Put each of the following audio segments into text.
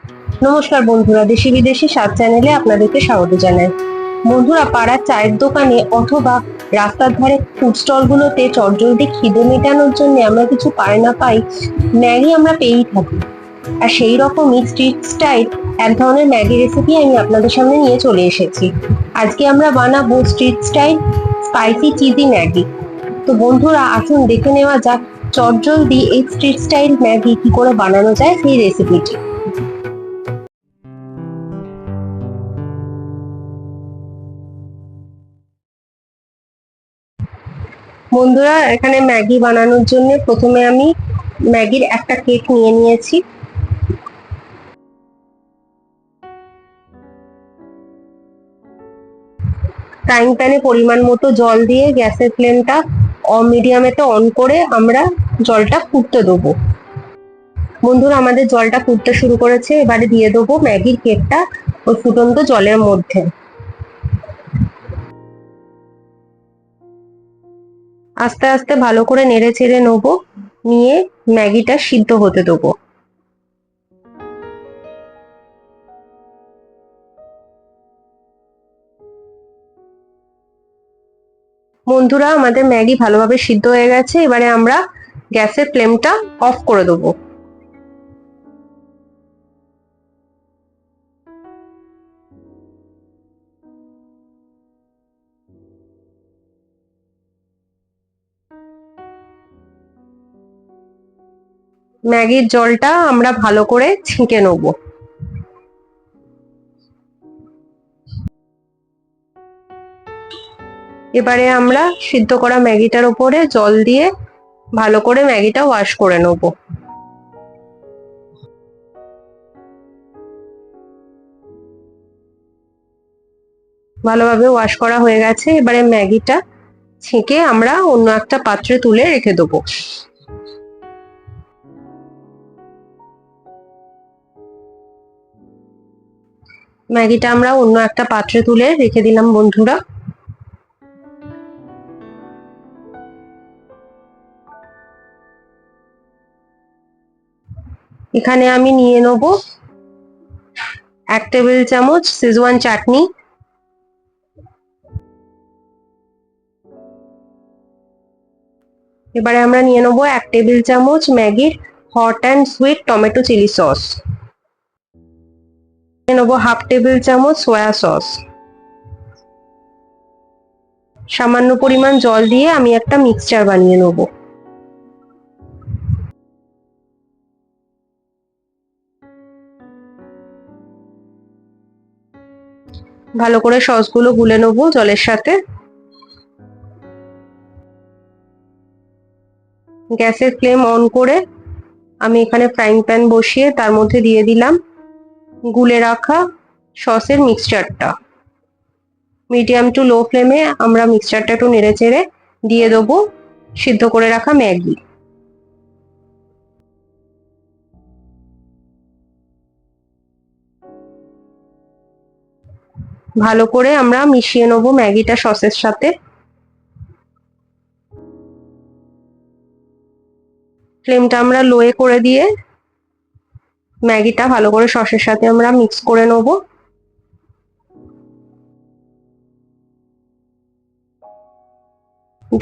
নমস্কার বন্ধুরা, দেশি বিদেশি স্বাদ চ্যানেলে আপনাদেরকে স্বাগত জানাই। বন্ধুরা, পাড়ার চায়ের দোকানে অথবা রাস্তার ধারে ফুড স্টল গুলোতে চটজলদি খিদে মেটানোর জন্য আমরা কিছু পাই না পাই ম্যাগি আমরা পেয়েই থাকি। আর সেই রকমই স্ট্রিট স্টাইল এক ধরনের ম্যাগি রেসিপি আমি আপনাদের সামনে নিয়ে চলে এসেছি। আজকে আমরা বানাবো street style spicy cheesy Maggi. তো বন্ধুরা, আসুন দেখে নেওয়া যাক চটজলদি এই স্ট্রিট স্টাইল ম্যাগি কি করে বানানো যায় সেই রেসিপিটি। বন্ধুরা, এখানে ম্যাগি বানানোর জন্য প্রথমে আমি ম্যাগির একটা কেক নিয়ে নিয়েছি। ফ্রাইং প্যানে পরিমাণ মতো জল দিয়ে গ্যাসের ফ্লেমটা মিডিয়ামেতে অন করে আমরা জলটা ফুটতে দেবো। বন্ধুরা, আমাদের জলটা ফুটতে শুরু করেছে, এবারে দিয়ে দেবো ম্যাগির কেকটা ওই ফুটন্ত জলের মধ্যে। আস্তে আস্তে ভালো করে নেড়ে চেড়ে নেবো, নিয়ে ম্যাগিটা সিদ্ধ হতে দেবো। বন্ধুরা, আমাদের ম্যাগি ভালোভাবে সিদ্ধ হয়ে গেছে, এবারে আমরা গ্যাসের ফ্লেমটা অফ করে দেবো। ম্যাগির জলটা আমরা ভালো করে ছেঁকে নেবো। এবারে আমরা সিদ্ধ করা ম্যাগিটার উপরে জল দিয়ে ভালো করে ম্যাগিটা ওয়াশ করে নেবো। ভালোভাবে ওয়াশ করা হয়ে গেছে, এবারে ম্যাগিটা ছেঁকে আমরা অন্য একটা পাত্রে তুলে রেখে দেবো। ম্যাগিটা আমরা অন্য একটা পাত্রে তুলে রেখে দিলাম বন্ধুরা। এখানে আমি নিয়ে নেব 1 টেবিল চামচ শেজওয়ান চাটনি, এবারে আমরা নিয়ে নেব 1 টেবিল চামচ ম্যাগির hot and sweet tomato chilli sauce, নিয়ে নেব 1/2 টেবিল চামচ সয়া সস। সামান্য পরিমাণ জল দিয়ে আমি একটা মিক্সচার বানিয়ে নেব। ভালো করে সসগুলো গুলে নেব জলের সাথে। গ্যাসের ফ্লেম অন করে আমি এখানে ফ্রাইং প্যান বসিয়ে তার মধ্যে দিয়ে দিলাম গুলে রাখা সসের মিক্সচারটা। মিডিয়াম টু লো ফ্লেমে আমরা মিক্সচারটা একটু নেড়ে চেড়ে দিয়ে দেবো সিদ্ধ করে রাখা ম্যাগি। ভালো করে আমরা মিশিয়ে নেবো ম্যাগিটা সসের সাথে। ফ্লেমটা আমরা লোয়ে করে দিয়ে ম্যাগিটা ভালো করে সসের সাথে আমরা মিক্স করে নেবো।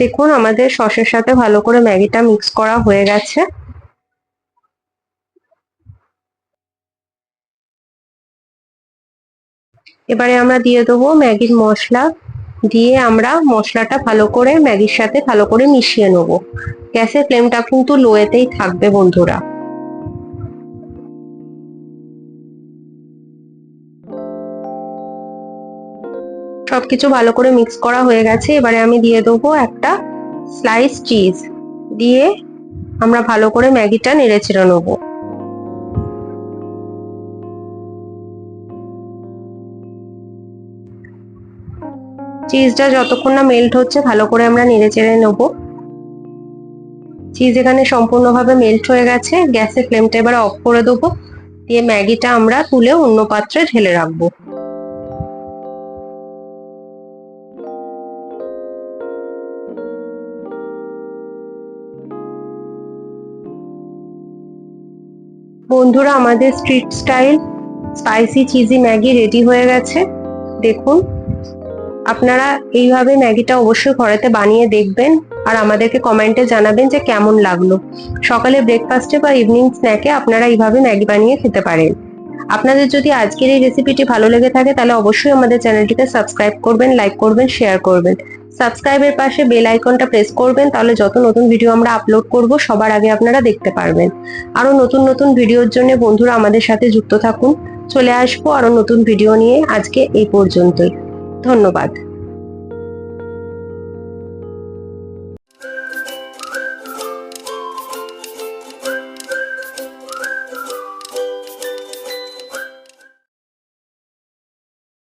দেখুন, আমাদের সসের সাথে ভালো করে ম্যাগিটা মিক্স করা হয়ে গেছে। এবারে আমরা দিয়ে দেবো ম্যাগির মশলা, দিয়ে আমরা মশলাটা ভালো করে ম্যাগির সাথে ভালো করে মিশিয়ে নেবো। গ্যাসের ফ্লেমটা কিন্তু লোয়েতেই থাকবে বন্ধুরা। সবকিছু ভালো করে মিক্স করা হয়ে গেছে, এবারে আমি দিয়ে দেবো একটা স্লাইস চিজ, দিয়ে আমরা ভালো করে ম্যাগিটা নেড়ে চেড়ে নেবো। চিজটা যতক্ষণ না মেল্ট হচ্ছে ভালো করে আমরা নেড়ে চেড়ে নেবো। চিজ এখানে সম্পূর্ণভাবে মেল্ট হয়ে গেছে, গ্যাসের ফ্লেমটা এবার অফ করে দেবো, দিয়ে ম্যাগিটা আমরা তুলে অন্য পাত্রে ঢেলে রাখবো। বন্ধুরা, আমাদের street style spicy cheesy Maggi ready হয়ে গেছে। দেখুন, আপনারা এইভাবে ম্যাগিটা অবশ্যই ঘরেতে বানিয়ে দেখবেন আর আমাদেরকে কমেন্টে জানাবেন যে কেমন লাগলো। সকালে ব্রেকফাস্টে বা ইভিনিং স্ন্যাকে আপনারা এইভাবে ম্যাগি বানিয়ে খেতে পারেন। আপনাদের যদি আজকের এই রেসিপিটি ভালো লেগে থাকে তাহলে অবশ্যই আমাদের চ্যানেলটিকে সাবস্ক্রাইব করবেন, লাইক করবেন, শেয়ার করবেন। সাবস্ক্রাইবের পাশে বেল আইকনটা প্রেস করবেন, তাহলে যত নতুন ভিডিও আমরা আপলোড করব সবার আগে আপনারা দেখতে পারবেন। আরো নতুন নতুন ভিডিওর জন্য বন্ধুরা আমাদের সাথে যুক্ত থাকুন। চলে আসবো আরো নতুন ভিডিও নিয়ে। আজকে এই পর্যন্তই। ধন্যবাদ।